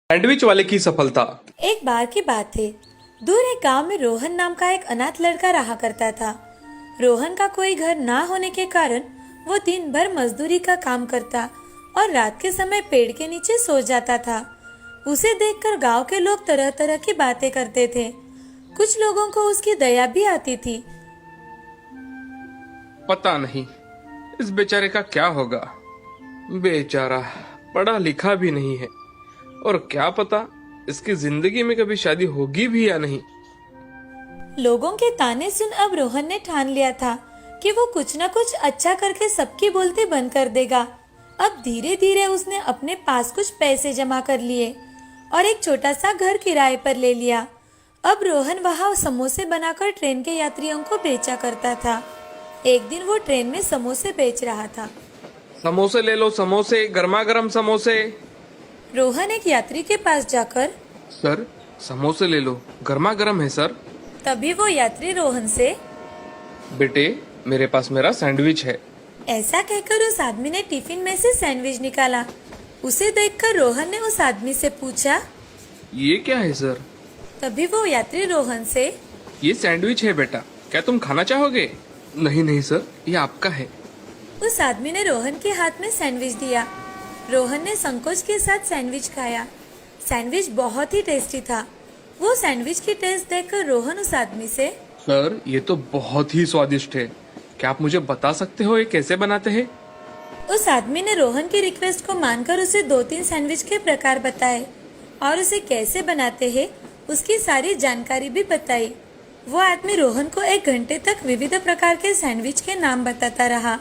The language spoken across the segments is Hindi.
सैंडविच वाले की सफलता। एक बार की बात है। दूर एक गांव में रोहन नाम का एक अनाथ लड़का रहा करता था। रोहन का कोई घर ना होने के कारण वो दिन भर मजदूरी का काम करता और रात के समय पेड़ के नीचे सो जाता था। उसे देखकर गांव के लोग तरह तरह की बातें करते थे। कुछ लोगों को उसकी दया भी आती थी। पता नहीं इस बेचारे का क्या होगा। बेचारा पढ़ा लिखा भी नहीं है और क्या पता इसकी जिंदगी में कभी शादी होगी भी या नहीं। लोगों के ताने सुन अब रोहन ने ठान लिया था कि वो कुछ न कुछ अच्छा करके सबकी बोलती बंद कर देगा। अब धीरे धीरे उसने अपने पास कुछ पैसे जमा कर लिए और एक छोटा सा घर किराए पर ले लिया। अब रोहन वहाँ समोसे बनाकर ट्रेन के यात्रियों को बेचा करता था। एक दिन वो ट्रेन में समोसे बेच रहा था। समोसे ले लो, समोसे, गर्मा गर्म समोसे। रोहन एक यात्री के पास जाकर, सर समोसे ले लो, गर्मा गर्म है सर। तभी वो यात्री रोहन से, बेटे मेरे पास मेरा सैंडविच है। ऐसा कहकर उस आदमी ने टिफिन में से सैंडविच निकाला। उसे देखकर रोहन ने उस आदमी से पूछा, ये क्या है सर? तभी वो यात्री रोहन से, ये सैंडविच है बेटा, क्या तुम खाना चाहोगे? नहीं नहीं सर, ये आपका है। उस आदमी ने रोहन के हाथ में सैंडविच दिया। रोहन ने संकोच के साथ सैंडविच खाया। सैंडविच बहुत ही टेस्टी था। वो सैंडविच की टेस्ट देखकर रोहन उस आदमी से, सर ये तो बहुत ही स्वादिष्ट है, क्या आप मुझे बता सकते हो ये कैसे बनाते हैं? उस आदमी ने रोहन की रिक्वेस्ट को मानकर उसे 2-3 सैंडविच के प्रकार बताए और उसे कैसे बनाते हैं उसकी सारी जानकारी भी बताई। वो आदमी रोहन को 1 घंटे तक विविध प्रकार के सैंडविच के नाम बताता रहा।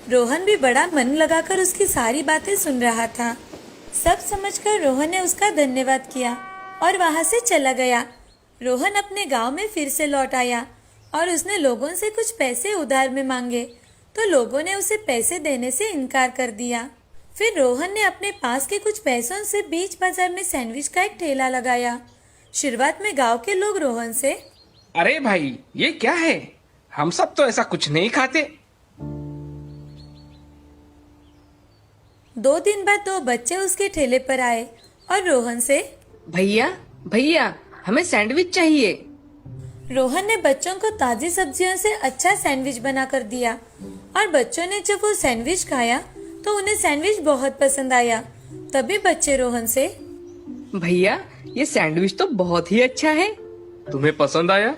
रोहन भी बड़ा मन लगाकर उसकी सारी बातें सुन रहा था। सब समझकर रोहन ने उसका धन्यवाद किया और वहां से चला गया। रोहन अपने गांव में फिर से लौट आया और उसने लोगों से कुछ पैसे उधार में मांगे तो लोगों ने उसे पैसे देने से इनकार कर दिया। फिर रोहन ने अपने पास के कुछ पैसों से बीच बाजार में सैंडविच का एक ठेला लगाया। शुरुआत में गांव के लोग रोहन से, अरे भाई ये क्या है, हम सब तो ऐसा कुछ नहीं खाते। 2 दिन बाद 2 बच्चे उसके ठेले पर आए और रोहन से, भैया भैया हमें सैंडविच चाहिए। रोहन ने बच्चों को ताजी सब्जियों से अच्छा सैंडविच बना कर दिया और बच्चों ने जब वो सैंडविच खाया तो उन्हें सैंडविच बहुत पसंद आया। तभी बच्चे रोहन से, भैया ये सैंडविच तो बहुत ही अच्छा है। तुम्हें पसंद आया?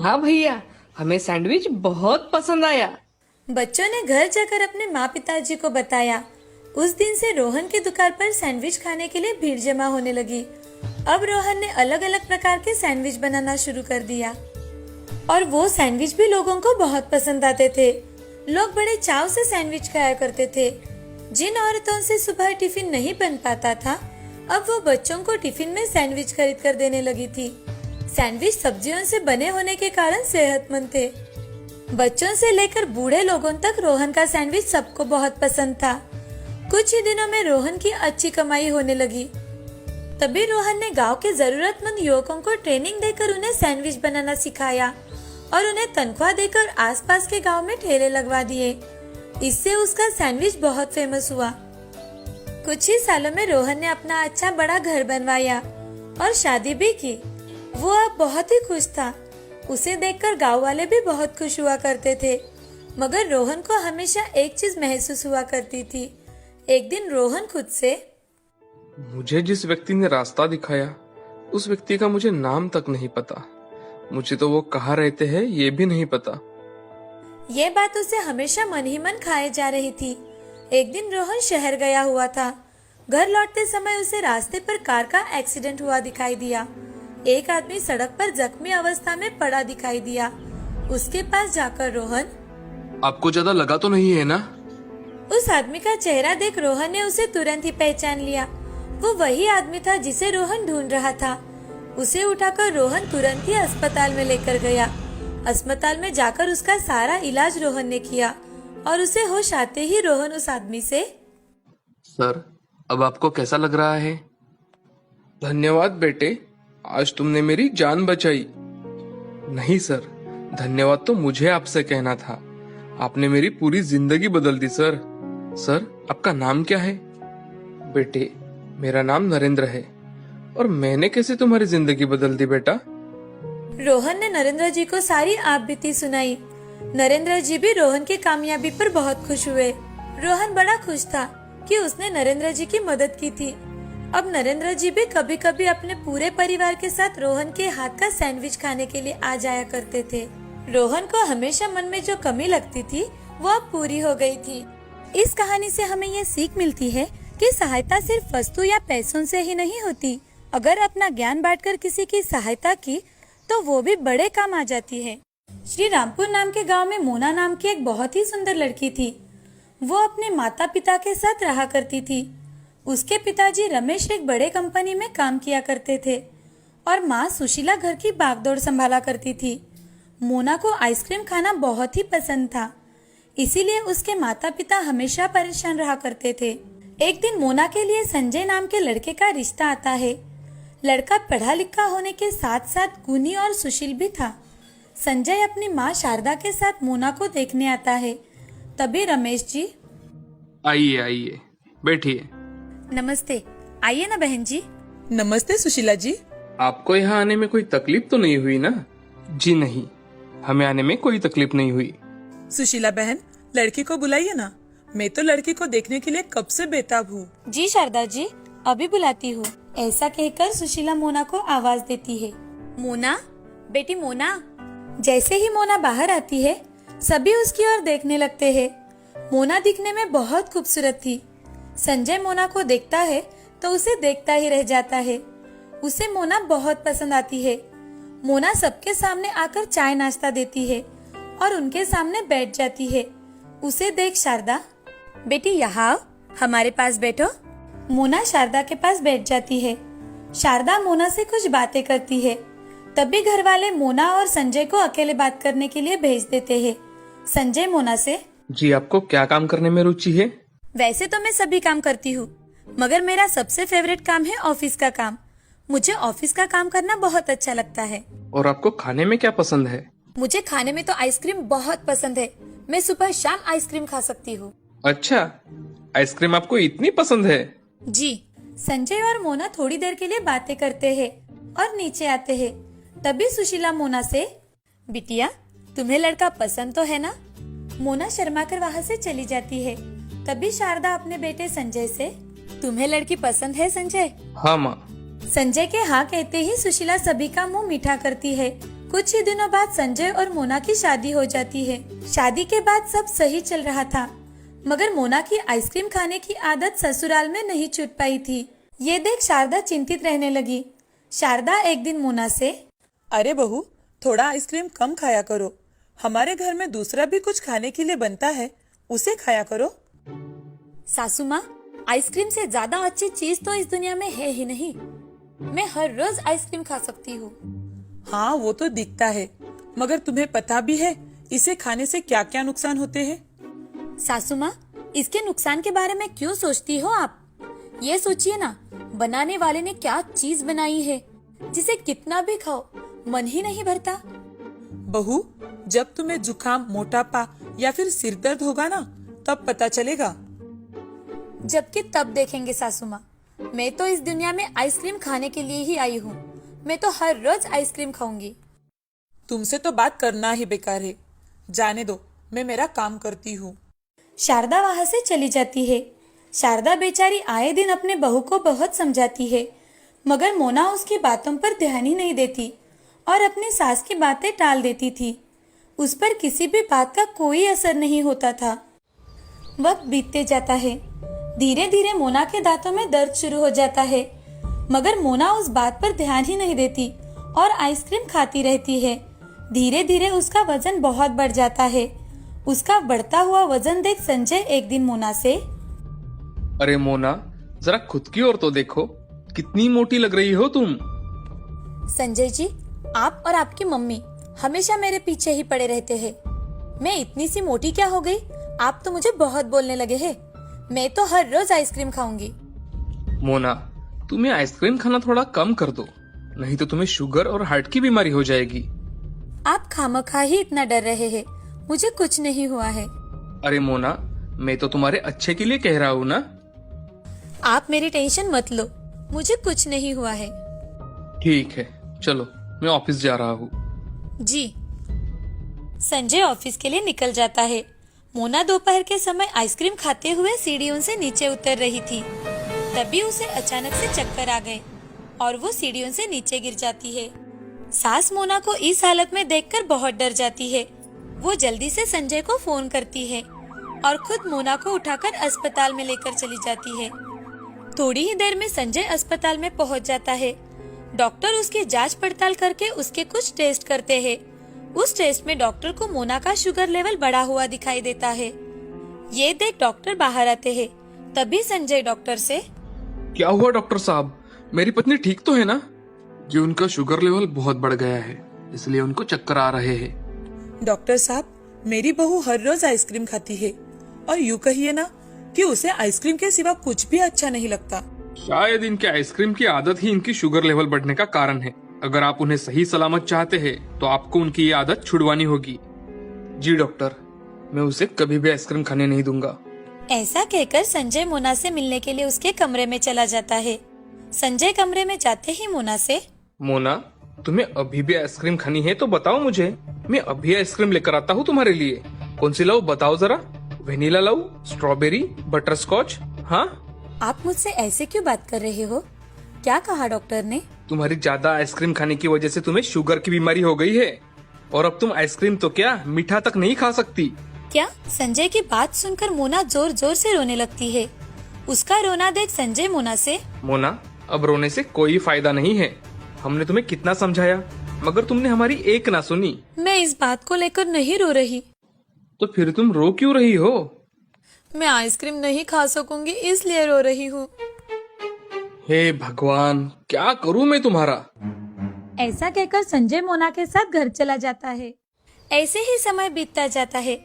हाँ भैया, हमें सैंडविच बहुत पसंद आया। बच्चों ने घर जाकर अपने माँ पिताजी को बताया। उस दिन से रोहन की दुकान पर सैंडविच खाने के लिए भीड़ जमा होने लगी। अब रोहन ने अलग अलग प्रकार के सैंडविच बनाना शुरू कर दिया और वो सैंडविच भी लोगों को बहुत पसंद आते थे। लोग बड़े चाव से सैंडविच खाया करते थे। जिन औरतों से सुबह टिफिन नहीं बन पाता था, अब वो बच्चों को टिफिन में सैंडविच खरीद कर देने लगी थी। सैंडविच सब्जियों से बने होने के कारण सेहतमंद थे। बच्चों से लेकर बूढ़े लोगों तक रोहन का सैंडविच सबको बहुत पसंद था। कुछ ही दिनों में रोहन की अच्छी कमाई होने लगी। तभी रोहन ने गांव के जरूरतमंद युवकों को ट्रेनिंग देकर उन्हें सैंडविच बनाना सिखाया और उन्हें तनख्वाह देकर आसपास के गांव में ठेले लगवा दिए। इससे उसका सैंडविच बहुत फेमस हुआ। कुछ ही सालों में रोहन ने अपना अच्छा बड़ा घर बनवाया और शादी भी की। वो अब बहुत ही खुश था। उसे देखकर गांव वाले भी बहुत खुश हुआ करते थे। मगर रोहन को हमेशा एक चीज महसूस हुआ करती थी। एक दिन रोहन खुद से, मुझे जिस व्यक्ति ने रास्ता दिखाया उस व्यक्ति का मुझे नाम तक नहीं पता। मुझे तो वो कहाँ रहते हैं ये भी नहीं पता। ये बात उसे हमेशा मन ही मन खाए जा रही थी। एक दिन रोहन शहर गया हुआ था। घर लौटते समय उसे रास्ते पर कार का एक्सीडेंट हुआ दिखाई दिया। एक आदमी सड़क पर जख्मी अवस्था में पड़ा दिखाई दिया। उसके पास जाकर रोहन, आपको ज्यादा लगा तो नहीं है ना? उस आदमी का चेहरा देख रोहन ने उसे तुरंत ही पहचान लिया। वो वही आदमी था जिसे रोहन ढूंढ रहा था। उसे उठाकर रोहन तुरंत ही अस्पताल में लेकर गया। अस्पताल में जाकर उसका सारा इलाज रोहन ने किया और उसे होश आते ही रोहन उस आदमी से, सर अब आपको कैसा लग रहा है? धन्यवाद बेटे, आज तुमने मेरी जान बचाई। नहीं सर, धन्यवाद तो मुझे आपसे कहना था। आपने मेरी पूरी जिंदगी बदल दी सर। सर आपका नाम क्या है? बेटे मेरा नाम नरेंद्र है। और मैंने कैसे तुम्हारी जिंदगी बदल दी बेटा? रोहन ने नरेंद्र जी को सारी आप बीती सुनाई। नरेंद्र जी भी रोहन की कामयाबी पर बहुत खुश हुए। रोहन बड़ा खुश था कि उसने नरेंद्र जी की मदद की थी। अब नरेंद्र जी भी कभी कभी अपने पूरे परिवार के साथ रोहन के हाथ का सैंडविच खाने के लिए आ जाया करते थे। रोहन को हमेशा मन में जो कमी लगती थी वो अब पूरी हो गई थी। इस कहानी से हमें ये सीख मिलती है कि सहायता सिर्फ वस्तु या पैसों से ही नहीं होती। अगर अपना ज्ञान बांटकर किसी की सहायता की तो वो भी बड़े काम आ जाती है। श्री रामपुर नाम के गांव में मोना नाम की एक बहुत ही सुंदर लड़की थी। वो अपने माता पिता के साथ रहा करती थी। उसके पिताजी रमेश एक बड़े कंपनी में काम किया करते थे और माँ सुशीला घर की भागदौड़ संभाला करती थी। मोना को आइसक्रीम खाना बहुत ही पसंद था, इसीलिए उसके माता पिता हमेशा परेशान रहा करते थे। एक दिन मोना के लिए संजय नाम के लड़के का रिश्ता आता है। लड़का पढ़ा लिखा होने के साथ साथ गुणी और सुशील भी था। संजय अपनी माँ शारदा के साथ मोना को देखने आता है। तभी रमेश जी, आइए आइए, बैठिए। नमस्ते, आइए ना बहन जी। नमस्ते सुशीला जी। आपको यहाँ आने में कोई तकलीफ तो नहीं हुई ना? जी नहीं, हमें आने में कोई तकलीफ नहीं हुई। सुशीला बहन, लड़की को बुलाइए ना। मैं तो लड़की को देखने के लिए कब से बेताब हूँ। जी शारदा जी, अभी बुलाती हूँ। ऐसा कहकर सुशीला मोना को आवाज देती है। मोना, बेटी मोना। जैसे ही मोना बाहर आती है सभी उसकी ओर देखने लगते हैं। मोना दिखने में बहुत खूबसूरत थी। संजय मोना को देखता है तो उसे देखता ही रह जाता है। उसे मोना बहुत पसंद आती है। मोना सबके सामने आकर चाय नाश्ता देती है और उनके सामने बैठ जाती है। उसे देख शारदा, बेटी यहाँ आओ, हमारे पास बैठो। मोना शारदा के पास बैठ जाती है। शारदा मोना से कुछ बातें करती है। तभी घर वाले मोना और संजय को अकेले बात करने के लिए भेज देते हैं। संजय मोना से, जी आपको क्या काम करने में रुचि है? वैसे तो मैं सभी काम करती हूँ, मगर मेरा सबसे फेवरेट काम है ऑफिस का काम। मुझे ऑफिस का काम करना बहुत अच्छा लगता है। और आपको खाने में क्या पसंद है? मुझे खाने में तो आइसक्रीम बहुत पसंद है। मैं सुबह शाम आइसक्रीम खा सकती हूँ। अच्छा, आइसक्रीम आपको इतनी पसंद है? जी। संजय और मोना थोड़ी देर के लिए बातें करते हैं और नीचे आते हैं। तभी सुशीला मोना से, बिटिया तुम्हें लड़का पसंद तो है ना? मोना शर्माकर वहाँ से चली जाती है। तभी शारदा अपने बेटे संजय से, तुम्हें लड़की पसंद है संजय? हाँ माँ। संजय के हाँ कहते ही सुशीला सभी का मुंह मीठा करती है। कुछ ही दिनों बाद संजय और मोना की शादी हो जाती है। शादी के बाद सब सही चल रहा था, मगर मोना की आइसक्रीम खाने की आदत ससुराल में नहीं छूट पाई थी। ये देख शारदा चिंतित रहने लगी। शारदा एक दिन मोना से, अरे बहू, थोड़ा आइसक्रीम कम खाया करो। हमारे घर में दूसरा भी कुछ खाने के लिए बनता है, उसे खाया करो। सासू माँ, आइसक्रीम से ज्यादा अच्छी चीज तो इस दुनिया में है ही नहीं। मैं हर रोज आइसक्रीम खा सकती हूँ। हाँ, वो तो दिखता है, मगर तुम्हें पता भी है इसे खाने से क्या क्या नुकसान होते हैं? सासू माँ, इसके नुकसान के बारे में क्यों सोचती हो आप? ये सोचिए ना, बनाने वाले ने क्या चीज बनाई है जिसे कितना भी खाओ मन ही नहीं भरता। बहू, जब तुम्हें जुकाम, मोटापा या फिर सिर दर्द होगा ना, तब पता चलेगा। जबकि तब देखेंगे सासू माँ। मैं तो इस दुनिया में आइसक्रीम खाने के लिए ही आई हूँ। मैं तो हर रोज आइसक्रीम खाऊंगी। तुमसे तो बात करना ही बेकार है। जाने दो, मैं मेरा काम करती हूँ। शारदा वहाँ से चली जाती है। शारदा बेचारी आए दिन अपने बहू को बहुत समझाती है, मगर मोना उसकी बातों पर ध्यान ही नहीं देती और अपनी सास की बातें टाल देती थी। उस पर किसी भी बात का कोई असर नहीं होता था। वक्त बीतते जाता है। धीरे धीरे मोना के दांतों में दर्द शुरू हो जाता है, मगर मोना उस बात पर ध्यान ही नहीं देती और आइसक्रीम खाती रहती है। धीरे धीरे उसका वजन बहुत बढ़ जाता है। उसका बढ़ता हुआ वजन देख संजय एक दिन मोना से, अरे मोना, जरा खुद की ओर तो देखो, कितनी मोटी लग रही हो तुम। संजय जी, आप और आपकी मम्मी हमेशा मेरे पीछे ही पड़े रहते हैं। मैं इतनी सी मोटी क्या हो गई? आप तो मुझे बहुत बोलने लगे हैं। मैं तो हर रोज आइसक्रीम खाऊंगी। मोना, तुम्हें आइसक्रीम खाना थोड़ा कम कर दो, नहीं तो तुम्हें शुगर और हार्ट की बीमारी हो जाएगी। आप खामखा ही इतना डर रहे हैं। मुझे कुछ नहीं हुआ है। अरे मोना, मैं तो तुम्हारे अच्छे के लिए कह रहा हूँ ना। आप मेरी टेंशन मत लो, मुझे कुछ नहीं हुआ है। ठीक है, चलो मैं ऑफिस जा रहा हूँ। जी। संजय ऑफिस के लिए निकल जाता है। मोना दोपहर के समय आइसक्रीम खाते हुए सीढ़ियों से नीचे उतर रही थी। तभी उसे अचानक से चक्कर आ गए और वो सीढ़ियों से नीचे गिर जाती है। सास मोना को इस हालत में देखकर बहुत डर जाती है। वो जल्दी से संजय को फोन करती है और खुद मोना को उठाकर अस्पताल में लेकर चली जाती है। थोड़ी ही देर में संजय अस्पताल में पहुंच जाता है। डॉक्टर उसकी जांच पड़ताल करके उसके कुछ टेस्ट करते हैं। उस टेस्ट में डॉक्टर को मोना का शुगर लेवल बढ़ा हुआ दिखाई देता है। ये देख डॉक्टर बाहर आते हैं। तभी संजय डॉक्टर से, क्या हुआ डॉक्टर साहब, मेरी पत्नी ठीक तो है ना? जी, उनका शुगर लेवल बहुत बढ़ गया है, इसलिए उनको चक्कर आ रहे हैं। डॉक्टर साहब, मेरी बहू हर रोज आइसक्रीम खाती है और यूँ कहिए ना कि उसे आइसक्रीम के सिवा कुछ भी अच्छा नहीं लगता। शायद इनके आइसक्रीम की आदत ही इनकी शुगर लेवल बढ़ने का कारण है। अगर आप उन्हें सही सलामत चाहते हैं तो आपको उनकी ये आदत छुड़वानी होगी। जी डॉक्टर, मैं उसे कभी भी आइसक्रीम खाने नहीं दूंगा। ऐसा कहकर संजय मोना से मिलने के लिए उसके कमरे में चला जाता है। संजय कमरे में जाते ही मोना से, मोना, तुम्हें अभी भी आइसक्रीम खानी है तो बताओ मुझे, मैं अभी आइसक्रीम लेकर आता हूँ तुम्हारे लिए। कौन सी लाऊं बताओ जरा, वेनिला लाऊं, स्ट्रॉबेरी, बटर स्कॉच? हाँ, आप मुझसे ऐसे क्यों बात कर रहे हो? क्या कहा डॉक्टर ने? तुम्हारी ज्यादा आइसक्रीम खाने की वजह से तुम्हें शुगर की बीमारी हो गई है और अब तुम आइसक्रीम तो क्या मीठा तक नहीं खा सकती। क्या? संजय की बात सुनकर मोना जोर जोर से रोने लगती है। उसका रोना देख संजय मोना से, मोना, अब रोने से कोई फायदा नहीं है। हमने तुम्हें कितना समझाया मगर तुमने हमारी एक ना सुनी। मैं इस बात को लेकर नहीं रो रही। तो फिर तुम रो क्यों रही हो? मैं आइसक्रीम नहीं खा सकूंगी इसलिए रो रही हूँ। हे भगवान, क्या करूँ मैं तुम्हारा? ऐसा कहकर संजय मोना के साथ घर चला जाता है। ऐसे ही समय बीतता जाता है।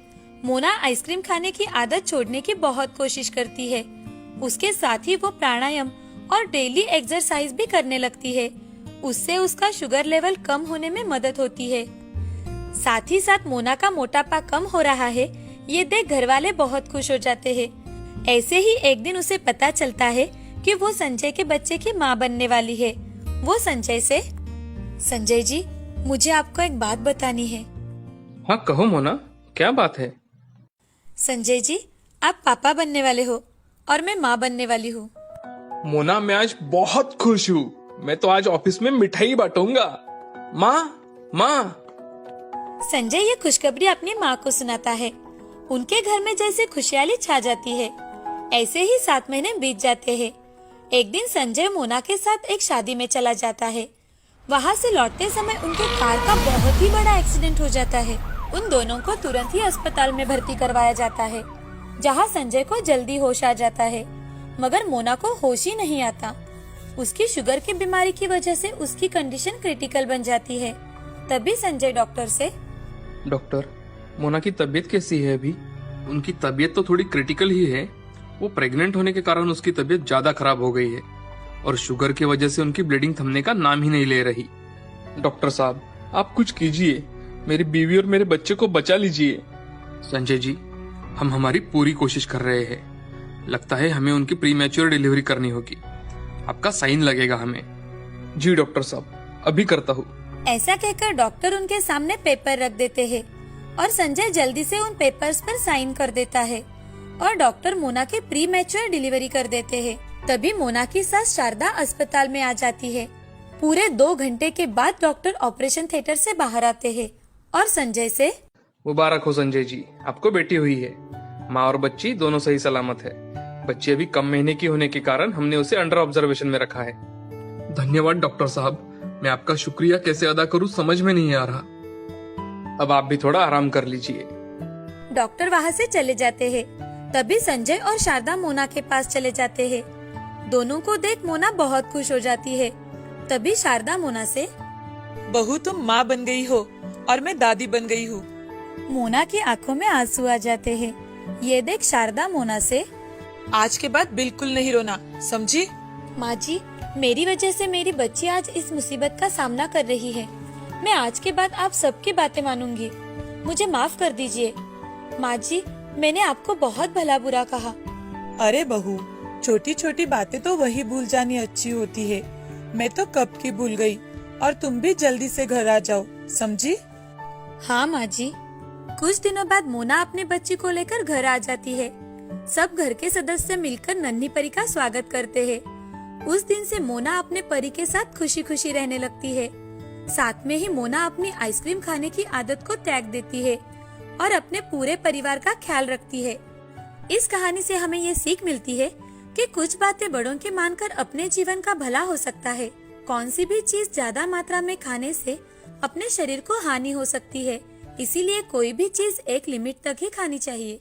मोना आइसक्रीम खाने की आदत छोड़ने की बहुत कोशिश करती है। उसके साथ ही वो प्राणायाम और डेली एक्सरसाइज भी करने लगती है। उससे उसका शुगर लेवल कम होने में मदद होती है। साथ ही साथ मोना का मोटापा कम हो रहा है, ये देख घर वाले बहुत खुश हो जाते हैं। ऐसे ही एक दिन उसे पता चलता है कि वो संजय के बच्चे की माँ बनने वाली है। वो संजय से, संजय जी, मुझे आपको एक बात बतानी है। हाँ कहो मोना, क्या बात है? संजय जी, आप पापा बनने वाले हो और मैं माँ बनने वाली हूँ। मोना, मैं आज बहुत खुश हूँ। मैं तो आज ऑफिस में मिठाई बांटूंगा। माँ, माँ। संजय ये खुशखबरी अपनी माँ को सुनाता है। उनके घर में जैसे खुशहाली छा जाती है। ऐसे ही 7 महीने बीत जाते हैं। एक दिन संजय मोना के साथ एक शादी में चला जाता है। वहाँ से लौटते समय उनके कार का बहुत ही बड़ा एक्सीडेंट हो जाता है। उन दोनों को तुरंत ही अस्पताल में भर्ती करवाया जाता है, जहाँ संजय को जल्दी होश आ जाता है, मगर मोना को होश ही नहीं आता। उसकी शुगर की बीमारी की वजह से उसकी कंडीशन क्रिटिकल बन जाती है। तभी संजय डॉक्टर से, डॉक्टर, मोना की तबीयत कैसी है अभी? उनकी तबीयत तो थोड़ी क्रिटिकल ही है। वो प्रेग्नेंट होने के कारण उसकी तबीयत ज्यादा खराब हो गई है और शुगर की वजह से उनकी ब्लीडिंग थमने का नाम ही नहीं ले रही। डॉक्टर साहब, आप कुछ कीजिए, मेरी बीवी और मेरे बच्चे को बचा लीजिए। संजय जी, हम हमारी पूरी कोशिश कर रहे हैं। लगता है हमें उनकी प्रीमैच्योर डिलीवरी करनी होगी। आपका साइन लगेगा हमें। जी डॉक्टर साहब, अभी करता हूँ। ऐसा कहकर डॉक्टर उनके सामने पेपर रख देते हैं और संजय जल्दी से उन पेपर्स पर साइन कर देता है और डॉक्टर मोना की प्री मैच्योर डिलीवरी कर देते हैं। तभी मोना की सास शारदा अस्पताल में आ जाती है। पूरे 2 घंटे के बाद डॉक्टर ऑपरेशन थिएटर से बाहर आते हैं और संजय से, मुबारक हो संजय जी, आपको बेटी हुई है। माँ और बच्ची दोनों सही सलामत है। बच्ची अभी कम महीने की होने के कारण हमने उसे अंडर ऑब्जर्वेशन में रखा है। धन्यवाद डॉक्टर साहब, मैं आपका शुक्रिया कैसे अदा करूं समझ में नहीं आ रहा। अब आप भी थोड़ा आराम कर लीजिए। डॉक्टर वहाँ से चले जाते हैं। तभी संजय और शारदा मोना के पास चले जाते हैं। दोनों को देख मोना बहुत खुश हो जाती है। तभी शारदा मोना से, बहू तुम माँ बन गई हो और मैं दादी बन गई हूँ। मोना की आंखों में आंसू आ जाते हैं। ये देख शारदा मोना से, आज के बाद बिल्कुल नहीं रोना, समझी? माँ जी, मेरी वजह से मेरी बच्ची आज इस मुसीबत का सामना कर रही है। मैं आज के बाद आप सबकी बातें मानूंगी। मुझे माफ कर दीजिए। माँ जी, मैंने आपको बहुत भला बुरा कहा। अरे बहू, छोटी छोटी बातें तो वही भूल जानी अच्छी होती है। मैं तो कब की भूल गई। और तुम भी जल्दी से घर आ जाओ, समझी? हाँ माँ जी। कुछ दिनों बाद मोना अपने बच्ची को लेकर घर आ जाती है। सब घर के सदस्य मिलकर नन्ही परी का स्वागत करते हैं। उस दिन से मोना अपने परी के साथ खुशी खुशी रहने लगती है। साथ में ही मोना अपनी आइसक्रीम खाने की आदत को त्याग देती है और अपने पूरे परिवार का ख्याल रखती है। इस कहानी से हमें ये सीख मिलती है कि कुछ बातें बड़ों के मानकर अपने जीवन का भला हो सकता है। कौन सी भी चीज ज्यादा मात्रा में खाने से अपने शरीर को हानि हो सकती है, इसीलिए कोई भी चीज एक लिमिट तक ही खानी चाहिए।